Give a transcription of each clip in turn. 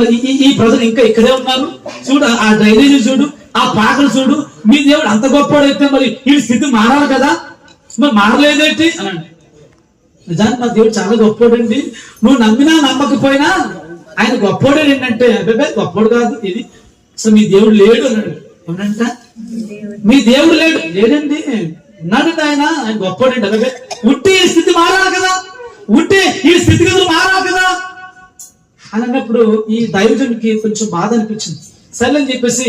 మరి ఈ ప్రజలు ఇంకా ఇక్కడే ఉన్నారు. చూడు ఆ డ్రైనేజీ చూడు, ఆ పాకలు చూడు. మీ దేవుడు అంత గొప్పవాడైతే మరి ఈ స్థితి మారాలి కదా, మరి మారలేదేంటి అనండి. నిజానికి మా దేవుడు చాలా గొప్పవాడండి. నువ్వు నమ్మినా నమ్మకపోయినా ఆయన గొప్పవాడు ఏంటంటే అబ్బాయి గొప్పవాడు కాదు ఇది, అసలు మీ దేవుడు లేడు అన్నాడు. అవునంట, మీ దేవుడు లేడండి, ఉన్నాడండి ఆయన గొప్పవాడండి. అబ్బాయి ఉంటే ఈ స్థితి మారాలి కదా, ఉంటే ఈ స్థితిగతులు మారాలి కదా అని అన్నప్పుడు ఈ దైవజనుడికి కొంచెం బాధ అనిపించింది. సరే అని చెప్పేసి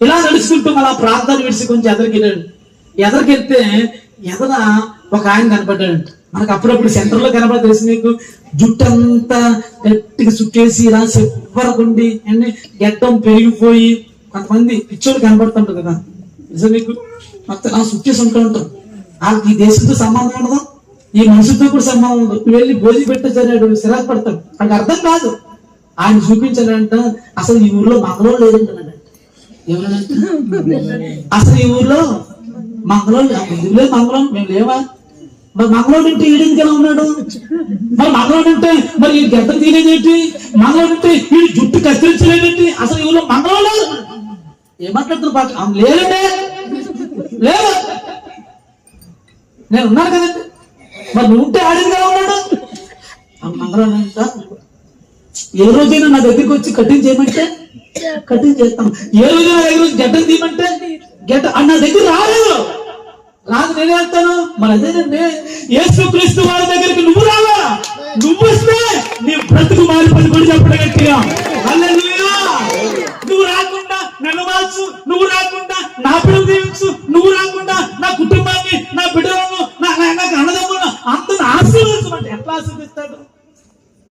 ఇలా నడుచుకుంటూ అలా ప్రార్థన విడిచి కొంచెం ఎదరికెళ్ళాడు. ఎదరికెళ్తే ఎదర ఒక ఆయన కనపడ్డాడంట. మనకు అప్పుడప్పుడు సెంటర్ లో కనపడ తెలుసు మీకు, జుట్టంతా గట్టిగా చుట్టేసి ఇలా చెప్పరకుండి అండ్ గెట్టం పెరిగిపోయి కొంతమంది పిచ్చోళ్ళు కనపడుతుంటారు కదా. నిజం మీకు మొత్తం అలా చుట్టేసి ఉంటూ ఉంటారు. వాళ్ళకి ఈ దేశంతో సంబంధం ఉండదు, ఈ మనుషులతో కూడా సంబంధం ఉండదు. వెళ్ళి భోజనం పెట్టేసాడు, సిరాకు పడతాడు. వాళ్ళకి అర్థం కాదు. ఆయన చూపించాడంట అసలు ఈ ఊర్లో మంగళం లేదంటాడంట. ఎవరంటే అసలు ఈ ఊర్లో మంగళం లేదు, మంగళం మేము లేవా, మరి మంగళం అంటే ఈడెందుకు ఎలా ఉన్నాడు, మరి మంగళం అంటే మరి ఈ గడ్డ తీరేదేంటి, మంగళం అంటే ఈ జుట్టు కత్తిరించలేదేంటి, అసలు ఈ ఊర్లో మంగళం లేదు. ఏమాట్లాడుతున్నారు బాగా లేదంటే లేదు, నేను ఉన్నాను కదండి, మరి నువ్వు ఉంటే ఆడేది ఎలా ఉన్నాడు. మంగళం అంట ఏ రోజైనా నా దగ్గరికి వచ్చి కటింగ్ చేయమంటే కటింగ్ చేస్తాం, ఏ రోజైనా నా దగ్గర గడ్డలు తీయమంటే గడ్డ నా దగ్గర రాలేదు, నేను వెళ్తాను. మరి అదేనండి యేసుక్రీస్తు వారి దగ్గరికి నువ్వు రావా, నువ్వు వస్తే నీ బ్రతుకు మారిపోయి కూడా చెప్పడం గట్టిగా.